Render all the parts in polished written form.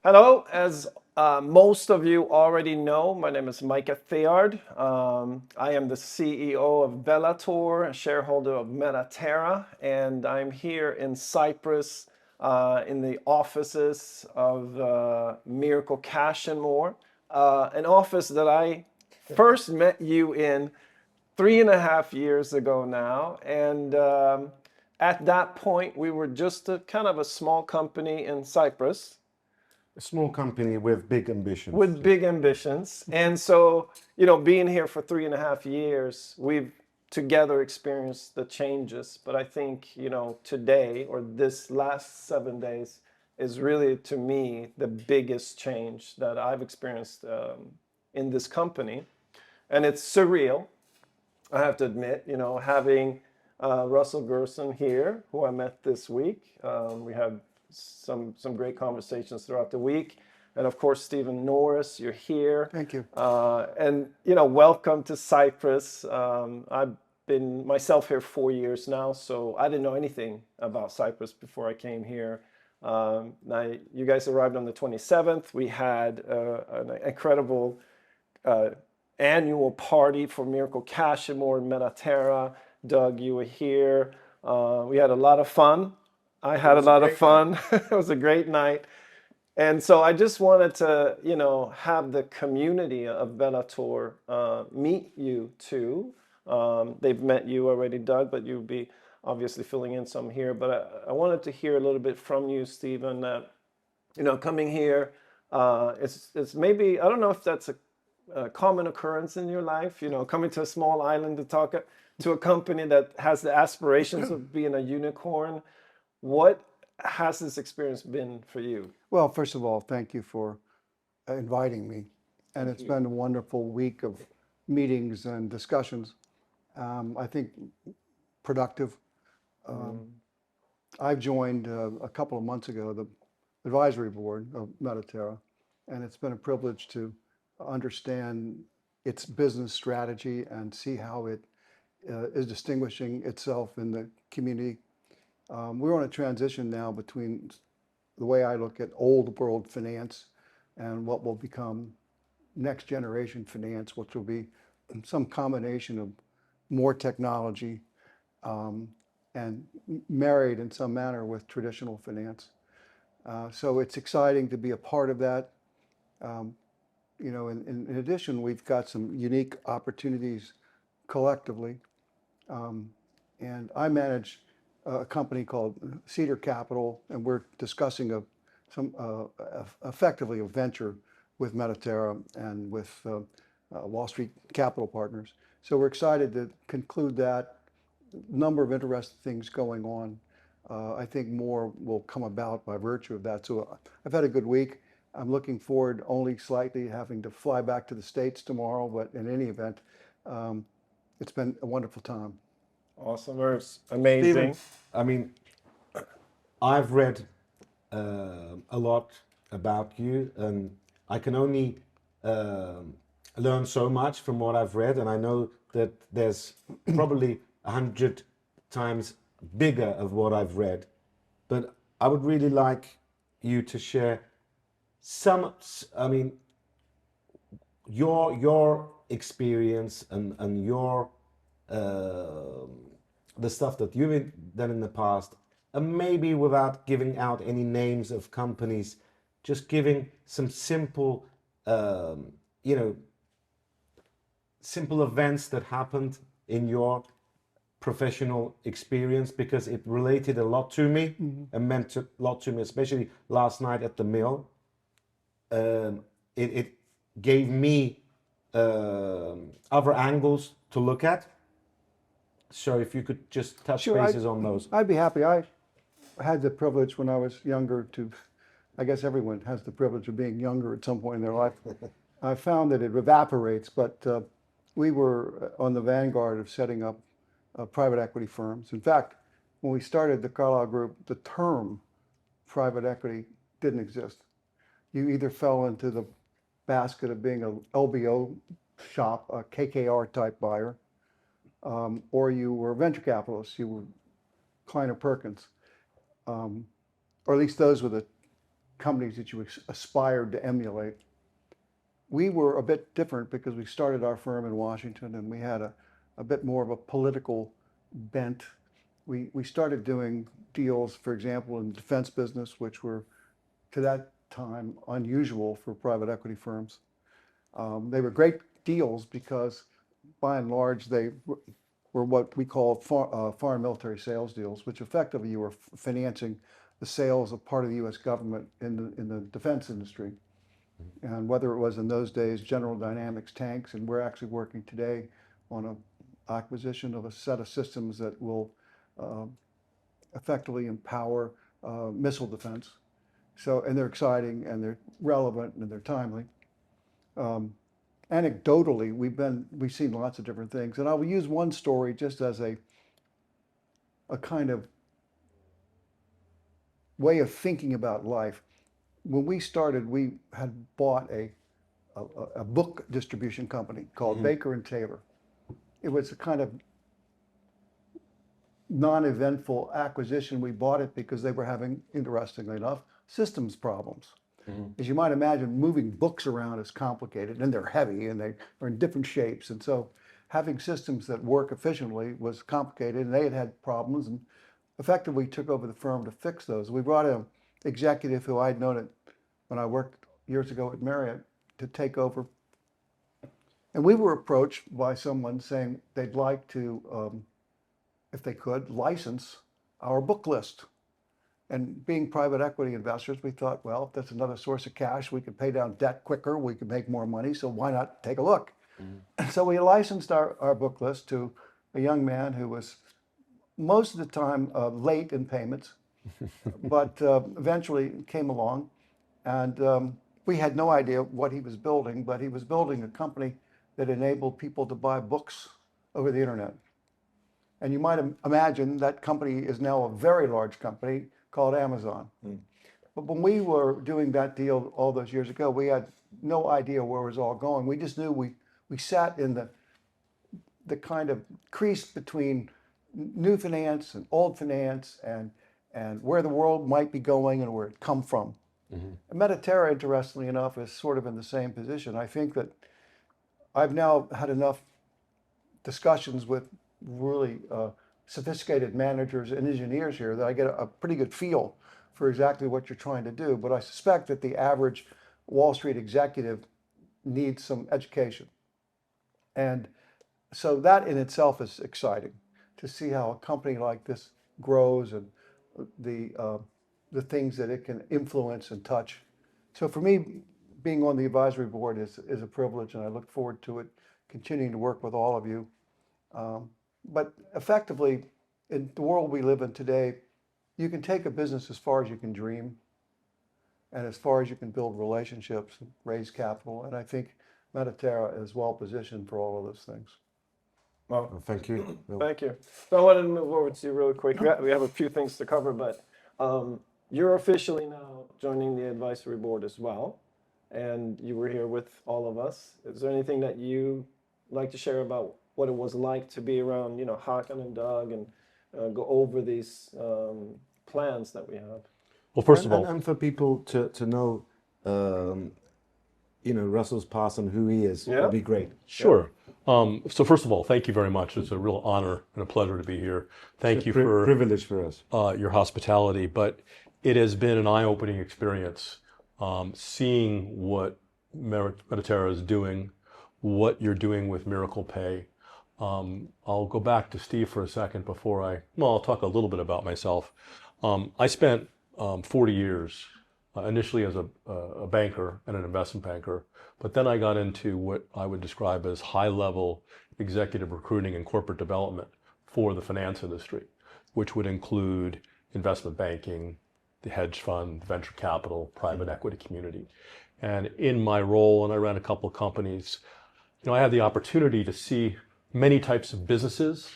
Hello, as most of you already know, my name is Micah Theard. I am the CEO of Bellator, a shareholder of Metaterra, and I'm here in Cyprus in the offices of Miracle Cash and More, an office that I first met you in 3.5 years ago now. And at that point, we were just a kind of a small company in Cyprus A small company with big ambitions. with big ambitions. And so, being here for 3.5 years, we've together experienced the changes. But I think, today or this last 7 days is really, to me, the biggest change that I've experienced in this company. And it's surreal, I have to admit, having Russell Gerson here, who I met this week. We had some great conversations throughout the week. And of course, Stephen Norris, you're here. Thank you. And welcome to Cyprus. I've been myself here 4 years now, so I didn't know anything about Cyprus before I came here. You guys arrived on the 27th. We had an incredible annual party for Miracle Cash and More in Metaterra. Doug, you were here. We had a lot of fun. I had a lot of fun. It was a great night. And so I just wanted to, have the community of Bellator meet you too. They've met you already, Doug, but you'll be obviously filling in some here. But I wanted to hear a little bit from you, Stephen, that, coming here, it's maybe, I don't know if that's a common occurrence in your life, coming to a small island to talk to a company that has the aspirations of being a unicorn. What has this experience been for you? Well, first of all, thank you for inviting me. And it's been a wonderful week of meetings and discussions. I think productive. I've joined a couple of months ago the advisory board of Metaterra, and it's been a privilege to understand its business strategy and see how it is distinguishing itself in the community. We're on a transition now between the way I look at old world finance and what will become next generation finance, which will be some combination of more technology and married in some manner with traditional finance. So it's exciting to be a part of that. In addition, we've got some unique opportunities collectively. And I manage a company called Cedar Capital, and we're discussing effectively a venture with Metaterra and with Wall Street Capital Partners. So we're excited to conclude that. Number of interesting things going on. I think more will come about by virtue of that. So I've had a good week. I'm looking forward only slightly having to fly back to the States tomorrow, but in any event, it's been a wonderful time. Awesome. Amazing. Stephen, I've read a lot about you, and I can only learn so much from what I've read, and I know that there's probably 100 times bigger of what I've read. But I would really like you to share your experience and your the stuff that you've done in the past, and maybe without giving out any names of companies, just giving some simple, simple events that happened in your professional experience, because it related a lot to me and meant a lot to me, especially last night at the mill. It gave me other angles to look at. So if you could just touch bases on those. I'd be happy. I had the privilege when I was younger I guess everyone has the privilege of being younger at some point in their life. I found that it evaporates, but we were on the vanguard of setting up private equity firms. In fact, when we started the Carlyle Group, the term private equity didn't exist. You either fell into the basket of being a LBO shop, a KKR type buyer, or you were a venture capitalist, you were Kleiner Perkins, or at least those were the companies that you aspired to emulate. We were a bit different because we started our firm in Washington and we had a bit more of a political bent. We started doing deals, for example, in the defense business, which were to that time unusual for private equity firms. They were great deals because by and large they were what we call foreign military sales deals, which effectively you were financing the sales of part of the U.S. government in the defense industry. And whether it was in those days General Dynamics tanks, and we're actually working today on an acquisition of a set of systems that will effectively empower missile defense. So, and they're exciting and they're relevant and they're timely. Anecdotally, we've seen lots of different things, and I will use one story just as a kind of way of thinking about life. When we started, we had bought a book distribution company called Baker and Taylor. It was a kind of non-eventful acquisition. We bought it because they were having, interestingly enough, systems problems. As you might imagine, moving books around is complicated, and they're heavy, and they are in different shapes. And so having systems that work efficiently was complicated, and they had problems, and effectively took over the firm to fix those. We brought an executive who I'd known when I worked years ago at Marriott to take over. And we were approached by someone saying they'd like to, if they could, license our book list. And being private equity investors, we thought, well, if that's another source of cash, we could pay down debt quicker, we could make more money, so why not take a look? And so we licensed our book list to a young man who was most of the time late in payments, but eventually came along. And we had no idea what he was building, but he was building a company that enabled people to buy books over the internet. And you might imagine that company is now a very large company called Amazon. But when we were doing that deal all those years ago, we had no idea where it was all going. We just knew we sat in the kind of crease between new finance and old finance and where the world might be going and where it come from. And Metaterra, interestingly enough, is sort of in the same position. I think that I've now had enough discussions with really sophisticated managers and engineers here that I get a pretty good feel for exactly what you're trying to do. But I suspect that the average Wall Street executive needs some education. And so that in itself is exciting to see how a company like this grows and the things that it can influence and touch. So for me, being on the advisory board is a privilege, and I look forward to it, continuing to work with all of you. But effectively, in the world we live in today, you can take a business as far as you can dream and as far as you can build relationships and raise capital. And I think Metaterra is well positioned for all of those things. Well, Thank you. thank you. So I wanted to move over to you really quick. We have a few things to cover, but you're officially now joining the advisory board as well. And you were here with all of us. Is there anything that you like to share about what it was like to be around, Hakan and Doug and go over these plans that we have? Well, first of all, and for people to know, Russell's past and who he is, would be great. sure. So first of all, thank you very much. It's a real honor and a pleasure to be here. Thank you for privilege for us. your hospitality, but it has been an eye-opening experience seeing what Metaterra is doing, what you're doing with Miracle Pay. I'll go back to Steve for a second before I'll talk a little bit about myself. I spent 40 years initially as a banker and an investment banker, but then I got into what I would describe as high-level executive recruiting and corporate development for the finance industry, which would include investment banking, the hedge fund, venture capital, private equity community. And in my role, and I ran a couple of companies, I had the opportunity to see many types of businesses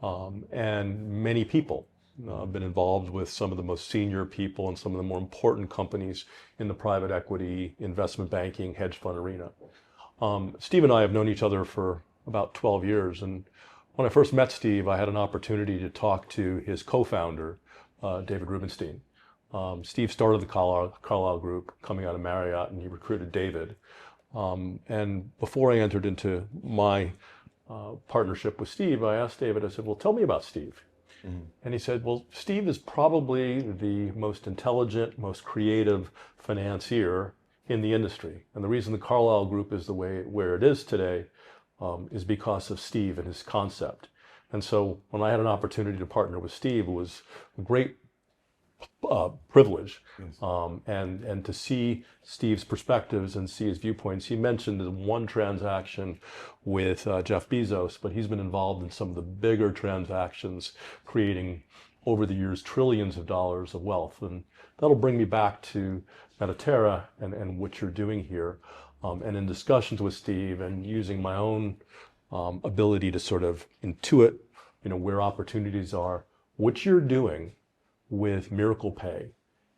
and many people. I've been involved with some of the most senior people and some of the more important companies in the private equity, investment banking, hedge fund arena. Steve and I have known each other for about 12 years. And when I first met Steve, I had an opportunity to talk to his co-founder, David Rubenstein, Steve started the Carlyle Group coming out of Marriott, and he recruited David. And before I entered into my partnership with Steve, I asked David, I said, well, tell me about Steve. And he said, well, Steve is probably the most intelligent, most creative financier in the industry. And the reason the Carlyle Group is the way where it is today is because of Steve and his concept. And so when I had an opportunity to partner with Steve, it was a great privilege. Yes. And to see Steve's perspectives and see his viewpoints. He mentioned the one transaction with Jeff Bezos, but he's been involved in some of the bigger transactions, creating over the years trillions of dollars of wealth. And that'll bring me back to Metaterra and what you're doing here. And in discussions with Steve and using my own ability to sort of intuit, where opportunities are, what you're doing with Miracle Pay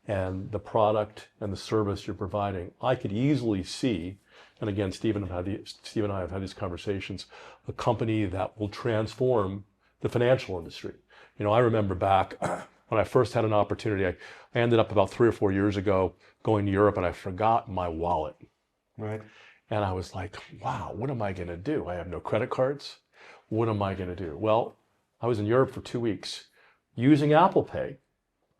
and the product and the service you're providing, I could easily see, and again, Steve and I have had these conversations, a company that will transform the financial industry. I remember back when I first had an opportunity, I ended up about 3 or 4 years ago going to Europe and I forgot my wallet. Right. And I was like, wow, what am I going to do? I have no credit cards. What am I going to do? Well, I was in Europe for 2 weeks. Using Apple Pay,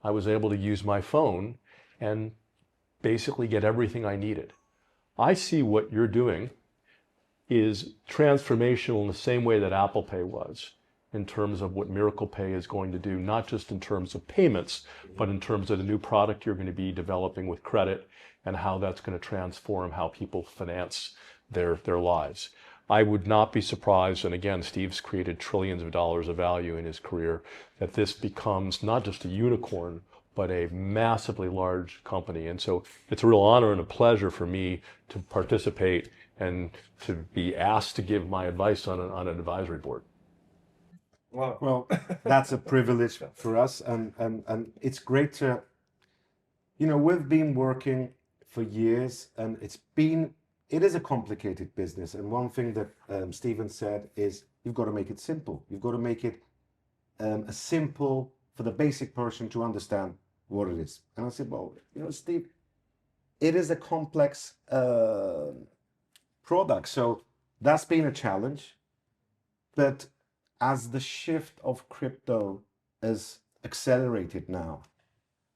I was able to use my phone and basically get everything I needed. I see what you're doing is transformational in the same way that Apple Pay was, in terms of what Miracle Pay is going to do, not just in terms of payments, but in terms of the new product you're going to be developing with credit and how that's going to transform how people finance their lives. I would not be surprised, and again, Steve's created trillions of dollars of value in his career, that this becomes not just a unicorn, but a massively large company. And so it's a real honor and a pleasure for me to participate and to be asked to give my advice on an advisory board. Well, that's a privilege for us, and it's great to, we've been working for years, and it is a complicated business. And one thing that Stephen said is you've got to make it simple. You've got to make it simple for the basic person to understand what it is. And I said, well, Steve, it is a complex product, so that's been a challenge, but as the shift of crypto is accelerated now,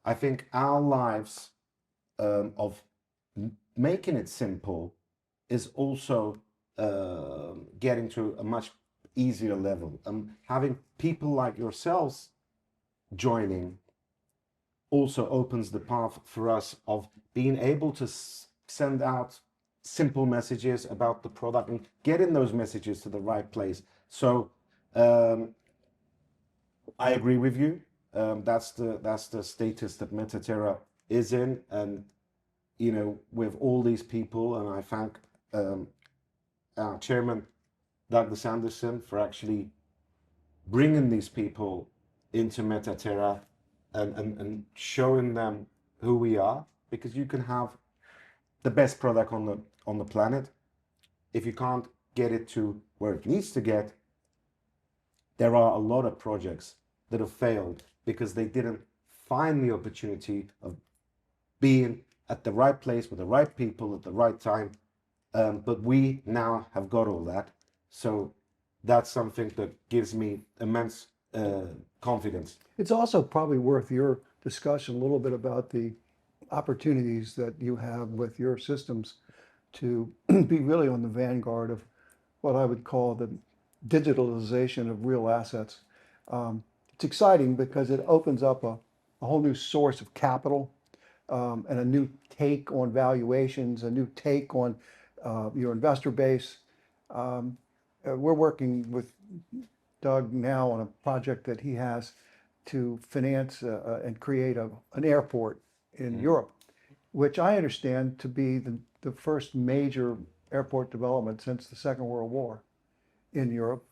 I think our lives of making it simple is also getting to a much easier level. Having people like yourselves joining also opens the path for us of being able to send out simple messages about the product and getting those messages to the right place. So I agree with you. That's the status that Metaterra is in, and with all these people, and I thank our chairman Douglas Anderson for actually bringing these people into Metaterra and showing them who we are, because you can have the best product on the planet. If you can't get it to where it needs to get, there are a lot of projects that have failed because they didn't find the opportunity of being at the right place with the right people at the right time. But we now have got all that. So that's something that gives me immense confidence. It's also probably worth your discussion a little bit about the opportunities that you have with your systems to be really on the vanguard of what I would call the digitalization of real assets. It's exciting because it opens up a whole new source of capital and a new take on valuations, a new take on your investor base. We're working with Doug now on a project that he has to finance and create an airport in Europe, which I understand to be the first major airport development since the Second World War in Europe.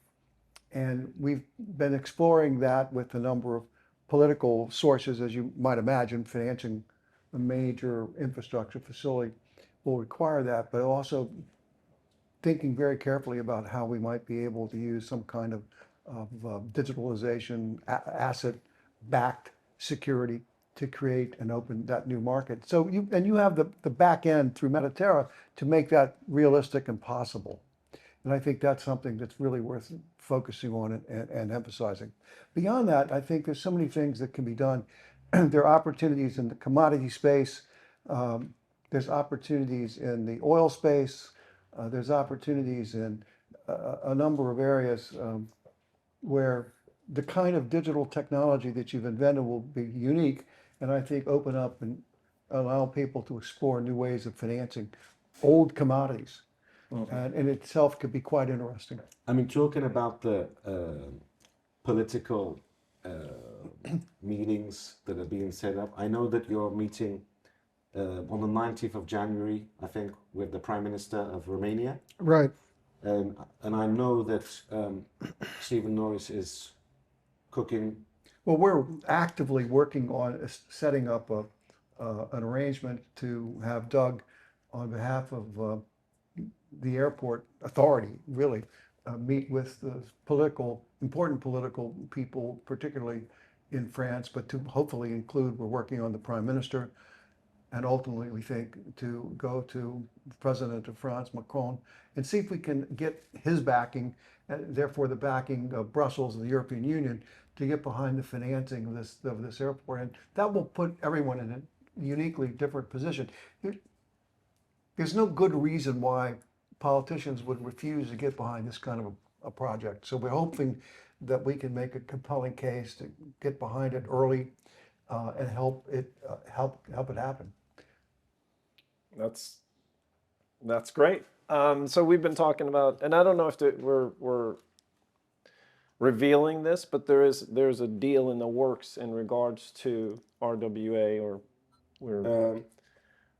And we've been exploring that with a number of political sources, as you might imagine. Financing a major infrastructure facility will require that, but also thinking very carefully about how we might be able to use some kind of digitalization, asset-backed security to create and open that new market. So you have the back end through Metaterra to make that realistic and possible. And I think that's something that's really worth focusing on and emphasizing. Beyond that, I think there's so many things that can be done. There are opportunities in the commodity space. There's opportunities in the oil space. There's opportunities in a number of areas where the kind of digital technology that you've invented will be unique, and I think open up and allow people to explore new ways of financing old commodities. And in itself could be quite interesting. I mean, talking about the political meetings that are being set up, I know that you're meeting on the 19th of January, I think, with the Prime Minister of Romania. Right. And I know that Stephen Norris is cooking. Well, we're actively working on setting up an arrangement to have Doug, on behalf of the airport authority, really, meet with the important political people, particularly in France, but to hopefully include, we're working on the Prime Minister, and ultimately we think to go to the President of France, Macron, and see if we can get his backing, and therefore the backing of Brussels and the European Union, to get behind the financing of this airport. And that will put everyone in a uniquely different position. There's no good reason why politicians would refuse to get behind this kind of a project. So we're hoping that we can make a compelling case to get behind it early and help it happen. That's great. So we've been talking about, and I don't know if we're revealing this, but there's a deal in the works in regards to RWA, or we're.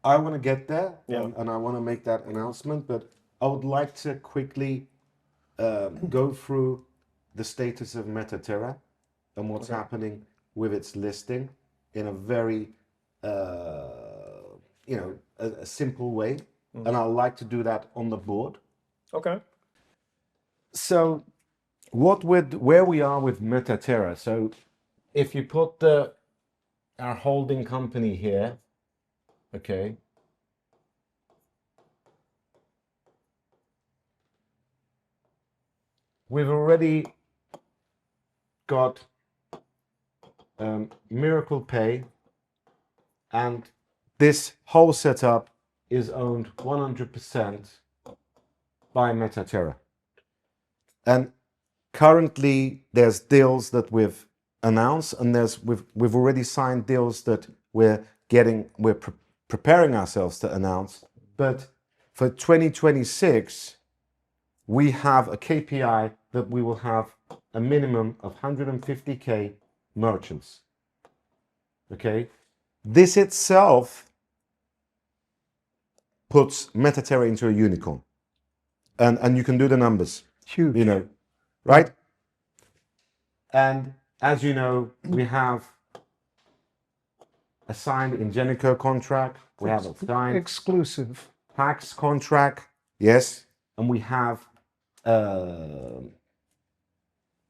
I want to get there, Yeah. and I want to make that announcement, but I would like to quickly go through the status of Metaterra and what's happening with its listing in a very, a simple way. And I'd like to do that on the board. Okay. So where we are with Metaterra. So if you put our holding company here, okay, we've already got Miracle Pay, and this whole setup is owned 100% by Metaterra. And currently there's deals that we've announced, and we've already signed deals that we're preparing ourselves to announce. But for 2026, we have a KPI that we will have a minimum of 150K merchants. Okay, this itself puts Metaterra into a unicorn, and you can do the numbers. Huge. You know, right? And as you know, we have a signed Ingenico contract. We have a signed Exclusive. Pax contract, yes, and we have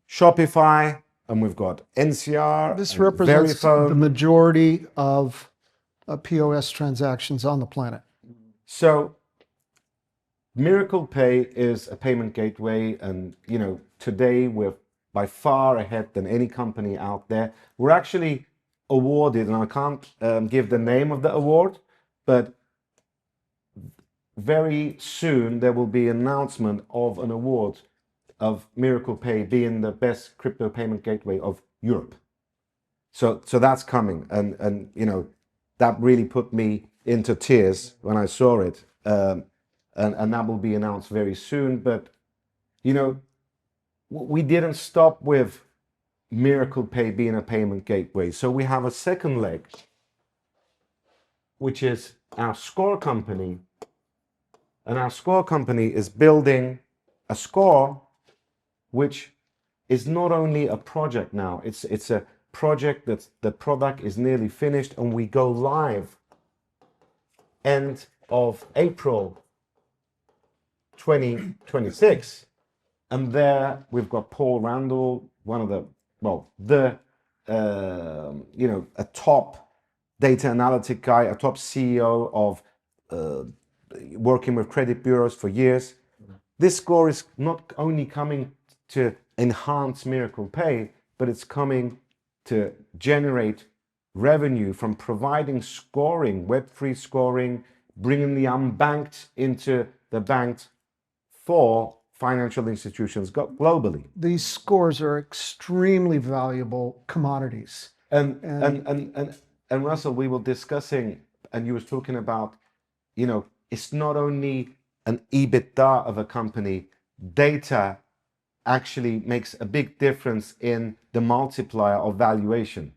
Shopify, and we've got NCR. This and represents Verifone. the majority of POS transactions on the planet. So Miracle Pay is a payment gateway, and today we're by far ahead than any company out there. We're actually awarded, and I can't give the name of the award, but very soon there will be an announcement of an award of Miracle Pay being the best crypto payment gateway of Europe. So that's coming, and that really put me into tears when I saw it, and that will be announced very soon. But we didn't stop with Miracle Pay being a payment gateway. So we have a second leg, which is our Score company. And our Score company is building a Score, which is not only a project now, it's a project that the product is nearly finished, and we go live end of April 2026. And there we've got Paul Randall, one of a top data analytic guy, a top CEO of working with credit bureaus for years. This score is not only coming to enhance Miracle Pay, but it's coming to generate revenue from providing scoring, Web3 scoring, bringing the unbanked into the banked for financial institutions globally. These scores are extremely valuable commodities. And Russell, we were discussing, and you was talking about, it's not only an EBITDA of a company, data actually makes a big difference in the multiplier of valuation.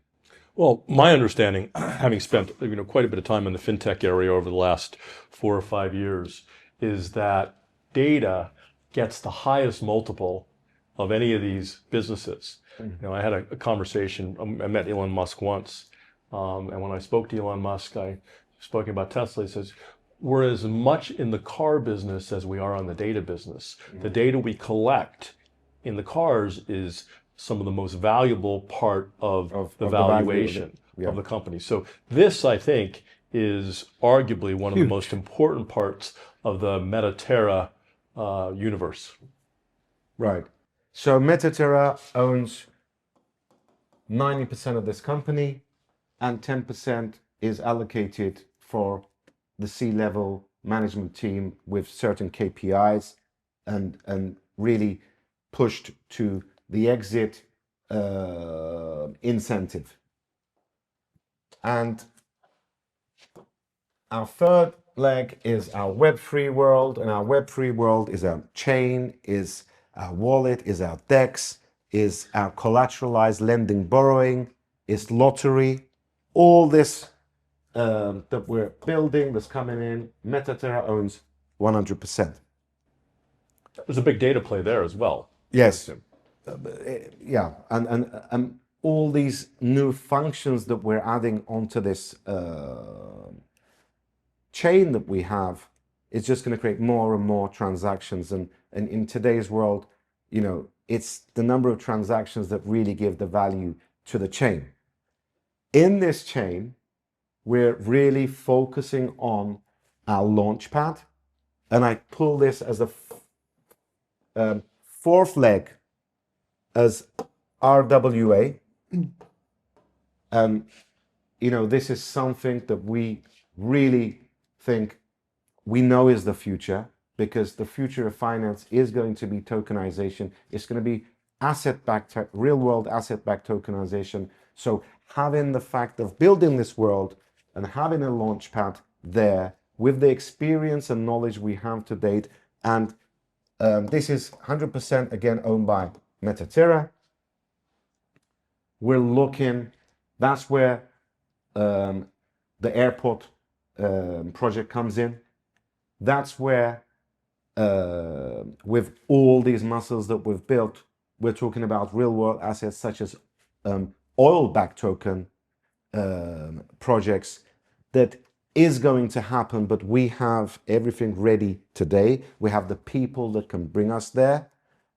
Well, my understanding, having spent quite a bit of time in the fintech area over the last 4 or 5 years, is that data gets the highest multiple of any of these businesses. I had a conversation. I met Elon Musk once, and when I spoke to Elon Musk, I spoke about Tesla. He says, "We're as much in the car business as we are on the data business. The data we collect in the cars is some of the most valuable part of the valuation of the company." So this, I think, is arguably one of the most important parts of the Metaterra universe. Right. So Metaterra owns 90% of this company, and 10% is allocated for the C-level management team with certain KPIs and really pushed to the exit incentive. And our third leg is our Web3 world, and our Web3 world is our chain, is our wallet, is our DEX, is our collateralized lending borrowing, is lottery. All this that we're building, that's coming in, Metaterra owns 100%. There's a big data play there as well. Yes. Yeah, and all these new functions that we're adding onto this chain that we have is just going to create more and more transactions. And in today's world, it's the number of transactions that really give the value to the chain. In this chain, we're really focusing on our launchpad, and I pull this as a fourth leg as RWA. This is something that we really think we know is the future, because the future of finance is going to be tokenization. It's going to be asset-backed, real-world asset-backed tokenization. So having the fact of building this world and having a launchpad there with the experience and knowledge we have to date, and this is 100% again owned by Metaterra. We're looking, that's where the airport project comes in. That's where with all these muscles that we've built, we're talking about real world assets such as oil-backed token projects that is going to happen, but we have everything ready today. We have the people that can bring us there,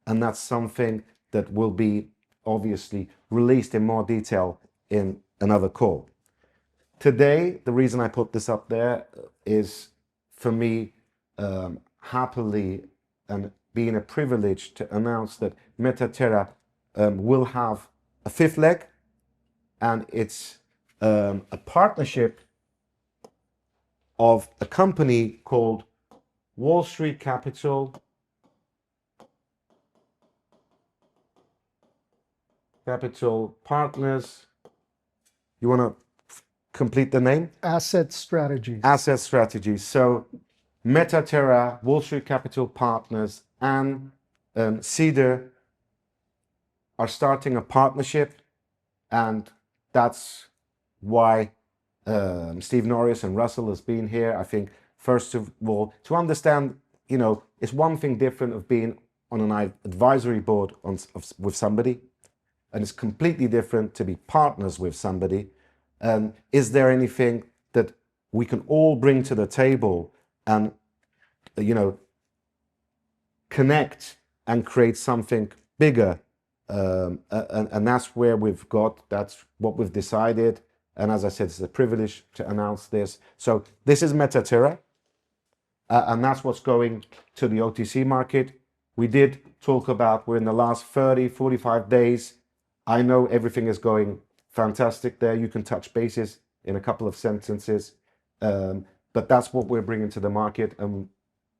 and that's something that will be obviously released in more detail in another call. Today, the reason I put this up there is for me happily and being a privilege to announce that Metaterra will have a fifth leg, and it's a partnership of a company called Wall Street Capital Partners. You want to complete the name? Asset Strategies. Asset Strategies. So Metaterra, Wall Street Capital Partners, and Cedar are starting a partnership, and that's why Steve Norris and Russell has been here. I think, first of all, to understand, it's one thing different of being on an advisory board with somebody, and it's completely different to be partners with somebody. Is there anything that we can all bring to the table and, connect and create something bigger? And that's where that's what we've decided. And as I said, it's a privilege to announce this. So this is Metaterra, and that's what's going to the OTC market. We did talk about, we're in the last 30, 45 days. I know everything is going fantastic there. You can touch bases in a couple of sentences. But that's what we're bringing to the market. And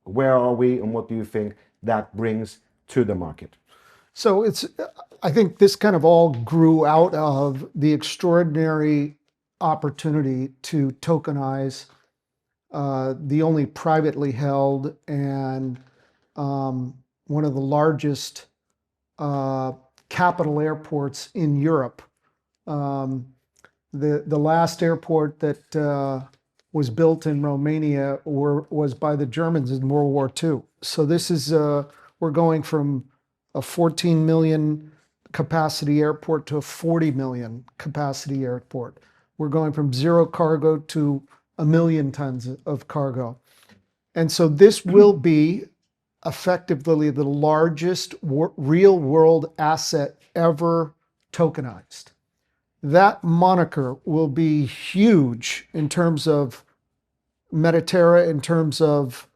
where are we, and what do you think that brings to the market? So I think this kind of all grew out of the extraordinary opportunity to tokenize the only privately held and one of the largest capital airports in Europe. The last airport that was built in Romania was by the Germans in World War II. So this is, we're going from a 14 million capacity airport to a 40 million capacity airport. We're going from zero cargo to 1 million tons of cargo. And so this will be effectively the largest real world asset ever tokenized. That moniker will be huge in terms of Metaterra, in terms of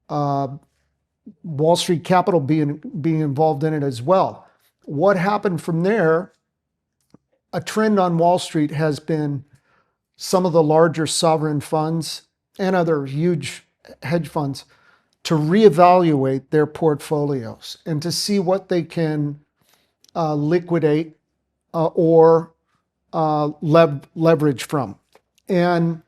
Wall Street Capital being involved in it as well. What happened from there, a trend on Wall Street has been some of the larger sovereign funds and other huge hedge funds to reevaluate their portfolios and to see what they can liquidate or leverage from. And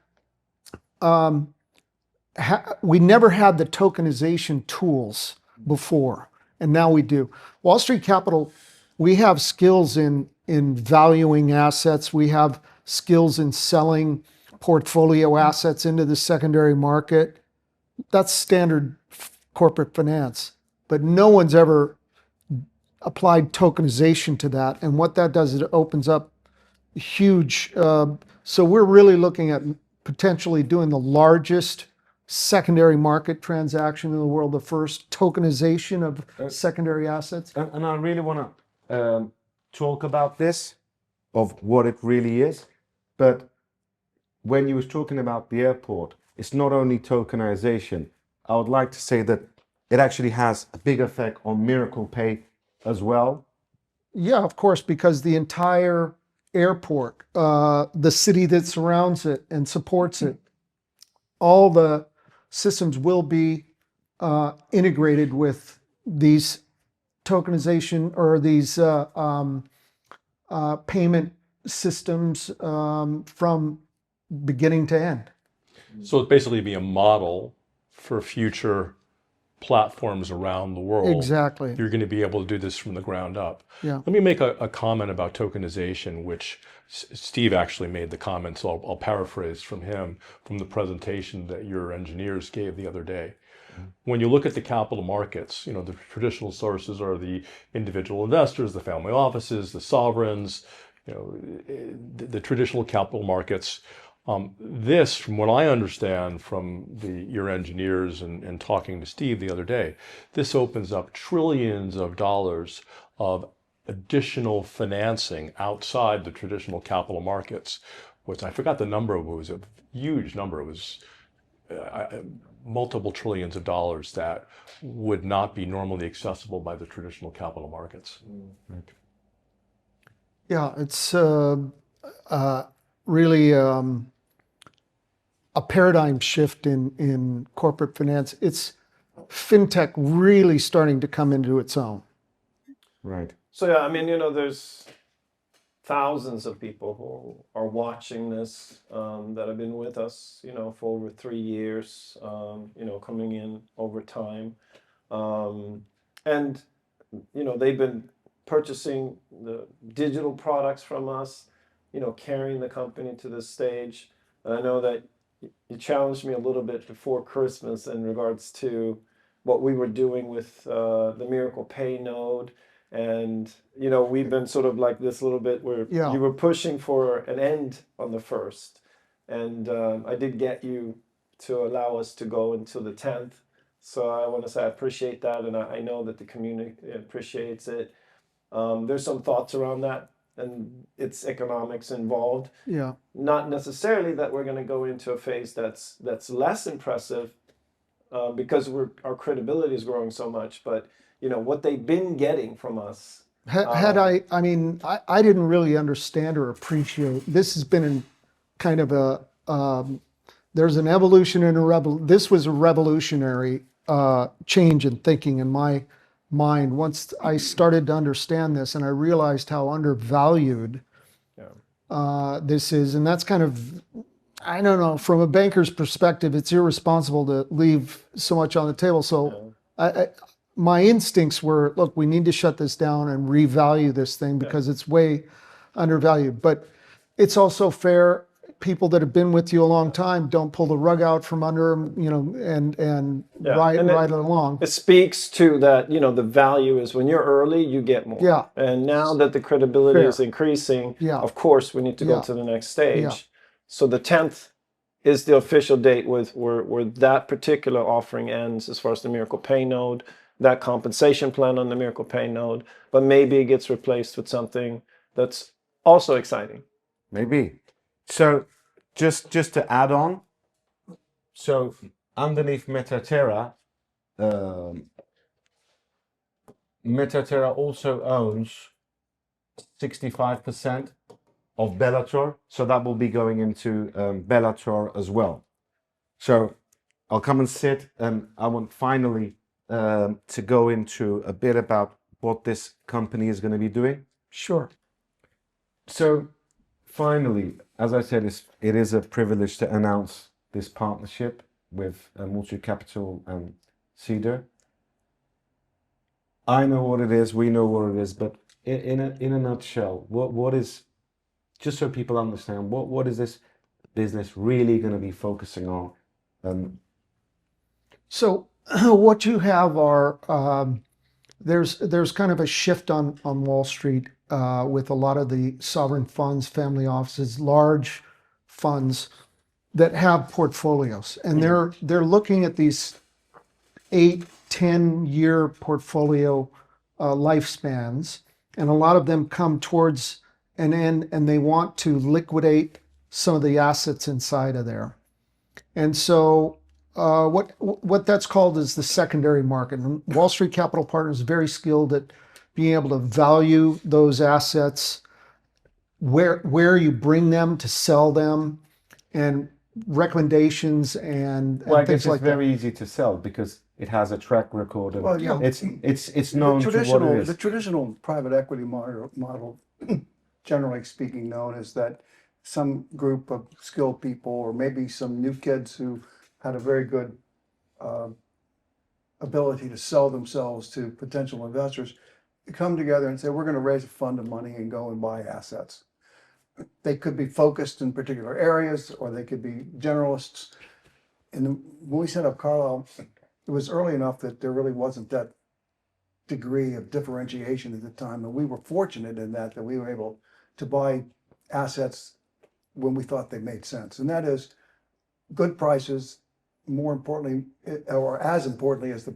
we never had the tokenization tools before, and now we do. Wall Street Capital, we have skills in valuing assets. We have skills in selling portfolio assets into the secondary market. That's standard corporate finance, but no one's ever applied tokenization to that. And what that does is it opens up huge. So we're really looking at potentially doing the largest secondary market transaction in the world, the first tokenization of secondary assets. And I really want to talk about this, of what it really is. But when you was talking about the airport, it's not only tokenization. I would like to say that it actually has a big effect on Miracle Pay as well. Yeah, of course, because the entire airport, the city that surrounds it and supports it, all the systems will be integrated with these tokenization or these payment systems from beginning to end. So it's basically be a model for future platforms around the world. Exactly. You're going to be able to do this from the ground up. Yeah. Let me make a comment about tokenization, which Steve actually made the comment, so I'll paraphrase from him from the presentation that your engineers gave the other day. When you look at the capital markets, you know, the traditional sources are the individual investors, the family offices, the sovereigns, you know, the traditional capital markets. This, from what I understand from your engineers and talking to Steve the other day, this opens up trillions of dollars of additional financing outside the traditional capital markets, which I forgot the number, it was a huge number. It was multiple trillions of dollars that would not be normally accessible by the traditional capital markets. Right. Yeah, it's really a paradigm shift in corporate finance. It's fintech really starting to come into its own. Right. So yeah, I mean, you know, there's thousands of people who are watching this that have been with us, you know, for over 3 years, you know, coming in over time. And, you know, they've been purchasing the digital products from us, you know, carrying the company to this stage. And I know that you challenged me a little bit before Christmas in regards to what we were doing with the Miracle Pay node. And, you know, we've been sort of like this little bit where you were pushing for an end on the first. And I did get you to allow us to go until the 10th. So I want to say I appreciate that. And I know that the community appreciates it. There's some thoughts around that. and its economics involved. Yeah. Not necessarily that we're going to go into a phase that's less impressive because our credibility is growing so much. But what they've been getting from us. I mean, I didn't really understand or appreciate. This has been kind of there's an evolution and this was a revolutionary change in thinking in my mind once I started to understand this, and I realized how undervalued this is. And that's kind of, I don't know, from a banker's perspective, it's irresponsible to leave so much on the table. So my instincts were, look, we need to shut this down and revalue this thing because it's way undervalued. But it's also fair. People that have been with you a long time don't pull the rug out from under them, and ride it along. It speaks to that, the value is when you're early, you get more. Yeah. And now that the credibility is increasing, of course, we need to go to the next stage. Yeah. So the 10th is the official date where that particular offering ends as far as the Miracle Pay node, that compensation plan on the Miracle Pay node, but maybe it gets replaced with something that's also exciting. Maybe. So just to add on, so underneath Metaterra, Metaterra also owns 65% of Bellator, so that will be going into Bellator as well. So I'll come and sit, and I want finally to go into a bit about what this company is going to be doing. Sure. So finally, as I said, it is a privilege to announce this partnership with Multi Capital and Cedar. I know what it is, we know what it is, but in a nutshell, what is, just so people understand, what is this business really going to be focusing on? So what you have are there's kind of a shift on Wall Street with a lot of the sovereign funds, family offices, large funds that have portfolios, and they're looking at these 8-10 year portfolio lifespans, and a lot of them come towards an end, and they want to liquidate some of the assets inside of there. And so what that's called is the secondary market. And Wall Street Capital Partners is very skilled at being able to value those assets, where you bring them to sell them, and recommendations and Well, I things guess like it's that. very easy to sell because it has a track record. And Well, yeah. it's known to what it is. The traditional private equity model, generally speaking, known as that some group of skilled people, or maybe some new kids who had a very good ability to sell themselves to potential investors, come together and say, we're going to raise a fund of money and go and buy assets. They could be focused in particular areas, or they could be generalists. And when we set up Carlyle, it was early enough that there really wasn't that degree of differentiation at the time. And we were fortunate in that we were able to buy assets when we thought they made sense. And that is good prices, more importantly, or as importantly as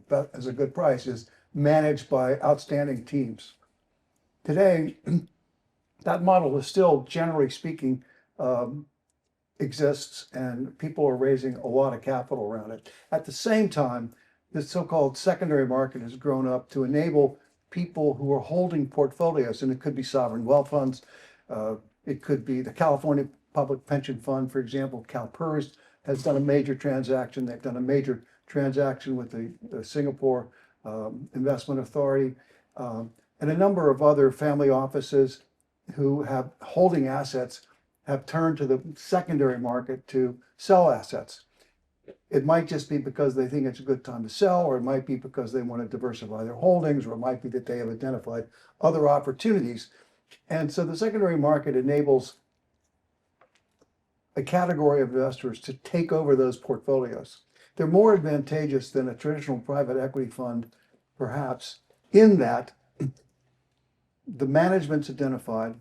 a good price, is managed by outstanding teams. Today, that model is still, generally speaking, exists, and people are raising a lot of capital around it. At the same time, the so-called secondary market has grown up to enable people who are holding portfolios, and it could be sovereign wealth funds, it could be the California Public Pension Fund, for example. CalPERS has done a major transaction. They've done a major transaction with the Singapore Investment Authority, and a number of other family offices who have holding assets have turned to the secondary market to sell assets. It might just be because they think it's a good time to sell, or it might be because they want to diversify their holdings, or it might be that they have identified other opportunities. And so the secondary market enables a category of investors to take over those portfolios. They're more advantageous than a traditional private equity fund, perhaps, in that the management's identified,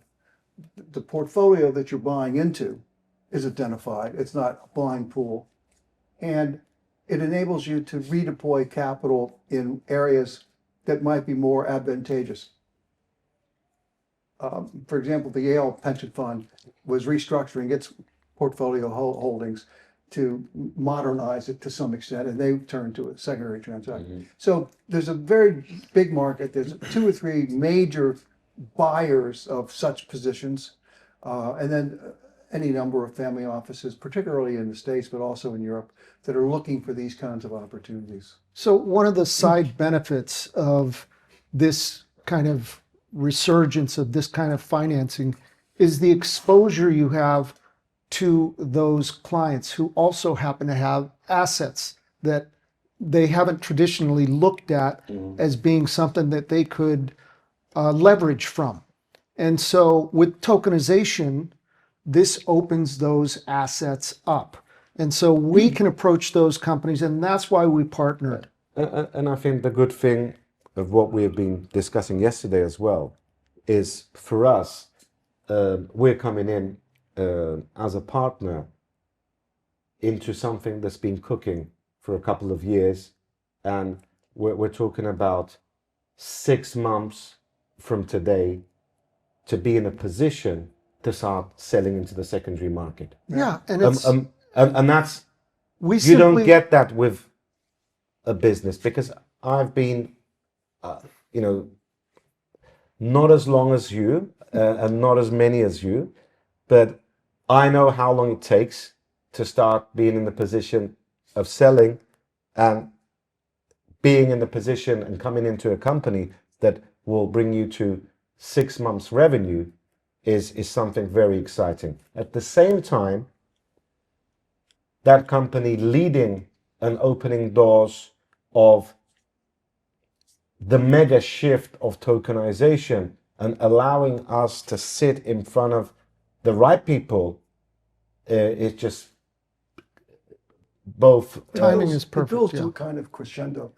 the portfolio that you're buying into is identified, it's not a blind pool, and it enables you to redeploy capital in areas that might be more advantageous. For example, the Yale pension fund was restructuring its portfolio holdings to modernize it to some extent, and they turned to a secondary transaction. So there's a very big market. There's 2 or 3 major buyers of such positions, and then any number of family offices, particularly in the States, but also in Europe, that are looking for these kinds of opportunities. So one of the side benefits of this kind of resurgence of this kind of financing is the exposure you have to those clients who also happen to have assets that they haven't traditionally looked at as being something that they could leverage from. And so with tokenization, this opens those assets up. And so we can approach those companies, and that's why we partnered. And I think the good thing of what we have been discussing yesterday as well is for us, we're coming in as a partner into something that's been cooking for a couple of years, and we're talking about 6 months from today to be in a position to start selling into the secondary market. Yeah, and it's And that's, we you don't simply get that with a business, because I've been, not as long as you and not as many as you, but I know how long it takes to start being in the position of selling and being in the position and coming into a company that will bring you to 6 months revenue is something very exciting. At the same time, that company leading and opening doors of the mega shift of tokenization and allowing us to sit in front of the right people is just both. timing is It builds perfect. to Yeah. a kind of crescendo.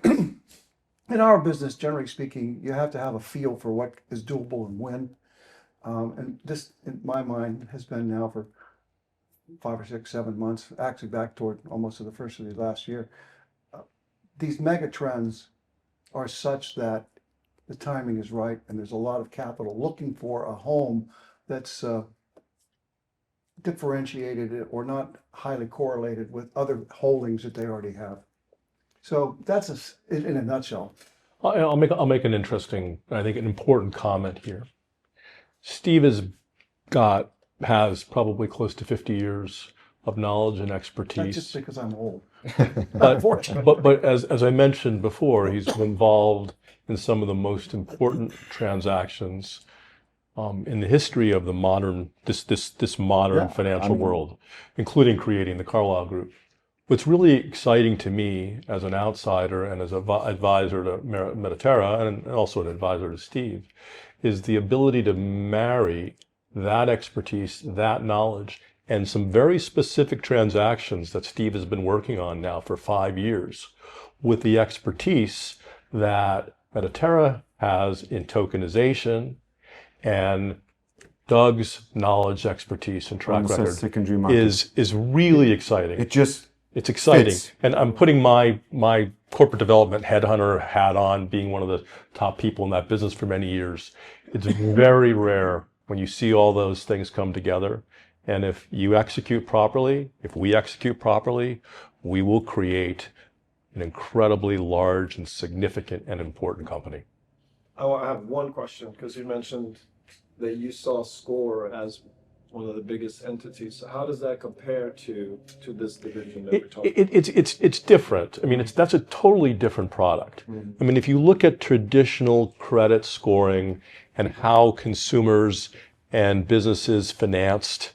In our business, generally speaking, you have to have a feel for what is doable and when. And this, in my mind, has been now for 5 or 6, 7 months, actually back toward almost to the first of the last year. These mega trends are such that the timing is right, and there's a lot of capital looking for a home that's differentiated or not highly correlated with other holdings that they already have. So that's in a nutshell. I'll make an interesting, I think, an important comment here. Steve has probably close to 50 years of knowledge and Not expertise. just because I'm old. But, Unfortunately. but as I mentioned before, he's been involved in some of the most important transactions in the history of the modern modern financial world, including creating the Carlyle Group. What's really exciting to me as an outsider and as an advisor to Metaterra and also an advisor to Steve is the ability to marry that expertise, that knowledge, and some very specific transactions that Steve has been working on now for 5 years with the expertise that Metaterra has in tokenization and Doug's knowledge, expertise, and track record Secondary market. is really exciting. It's exciting. fits. And I'm putting my corporate development headhunter hat on, being one of the top people in that business for many years. It's very rare when you see all those things come together. And if you execute properly, if we execute properly, we will create an incredibly large and significant and important company. I have one question, because you mentioned that you saw Score as one of the biggest entities. So how does that compare to this division that we're talking about? It's different. I mean, that's a totally different product. I mean, if you look at traditional credit scoring and how consumers and businesses financed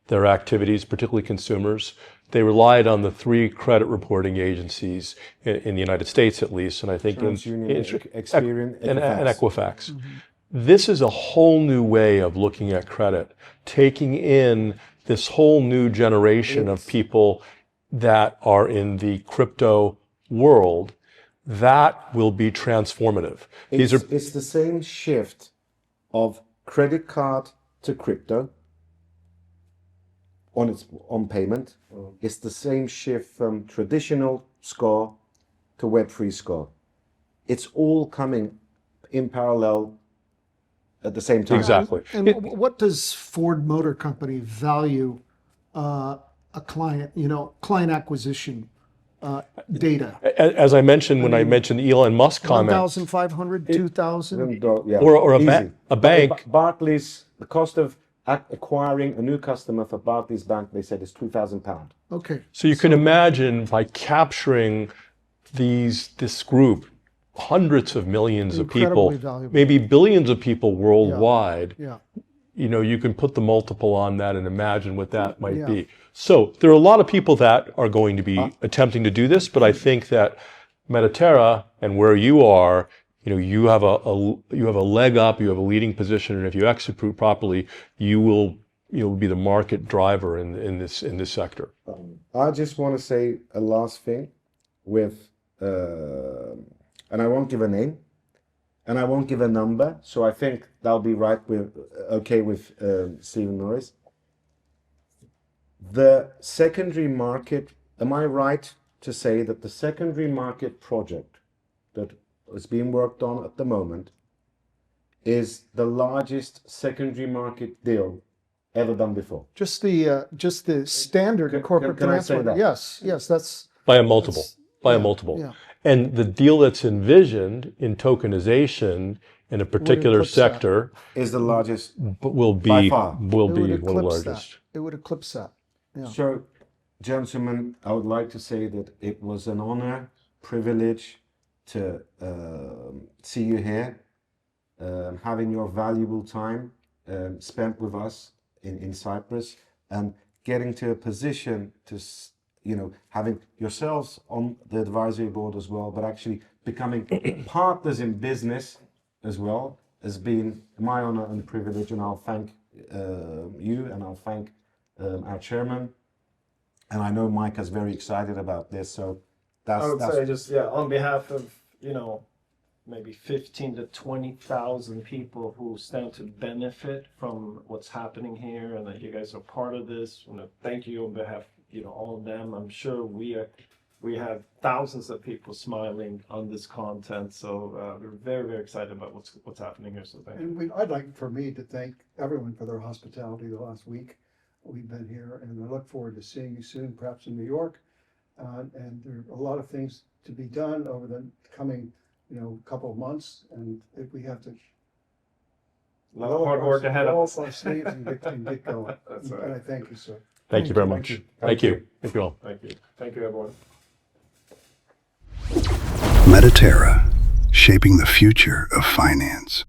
their activities, particularly consumers, they relied on the 3 credit reporting agencies in the United States, at least, and I think Experian, and Equifax. This is a whole new way of looking at credit, taking in this whole new generation of people that are in the crypto world. That will be transformative. It's the same shift of credit card to crypto on payment. It's the same shift from traditional score to Web3 score. It's all coming in parallel at the same time. Exactly. And what does Ford Motor Company value a client, client acquisition data? As I mentioned when I mentioned the Elon Musk comment, 1,500, 2,000? Yeah, or easy. a bank. Barclays, the cost of acquiring a new customer for Barclays Bank, they said is £2,000. Okay. So you can imagine by capturing this group, hundreds of millions of people, Incredibly valuable. maybe billions of people worldwide, Yeah. you can put the multiple on that and imagine what that might Yeah. be. So there are a lot of people that are going to be attempting to do this, but I think that Metaterra and where you are, you have a leg up, you have a leading position, and if you execute properly, you'll be the market driver in this sector. I just want to say a last thing with, and I won't give a name, and I won't give a number, so I think that'll be okay with Stephen Norris. The secondary market, am I right to say that the secondary market project that is being worked on at the moment is the largest secondary market deal ever done before? Just the standard corporate can I finance say one. that? Yes, that's By a multiple. yeah. And the deal that's envisioned in tokenization in a particular eclipse that. sector Is the largest will by be far. one of the eclipse largest. that. It would eclipse that. Yeah. So, gentlemen, I would like to say that it was an honor, privilege to see you here, having your valuable time spent with us in Cyprus, and getting to a position to, having yourselves on the advisory board as well, but actually becoming partners in business as well has been my honor and privilege, and I'll thank you, and I'll thank our chairman, and I know Micah's very excited about this. So I would say just on behalf of maybe 15 to 20,000 people who stand to benefit from what's happening here, and that you guys are part of this. Thank you on behalf of all of them. I'm sure we have thousands of people smiling on this content, so we're very, very excited about what's happening here. So thank you. And I'd like for me to thank everyone for their hospitality the last week we've been here, and I look forward to seeing you soon, perhaps in New York. And there are a lot of things to be done over the coming, couple of months, and if we have to A lot of hard work ahead of us. roll up our sleeves and get going. That's right. And I thank you, sir. Thank you very much. Thank you. Thank you all. Thank you. Thank you, everyone. Metaterra, shaping the future of finance.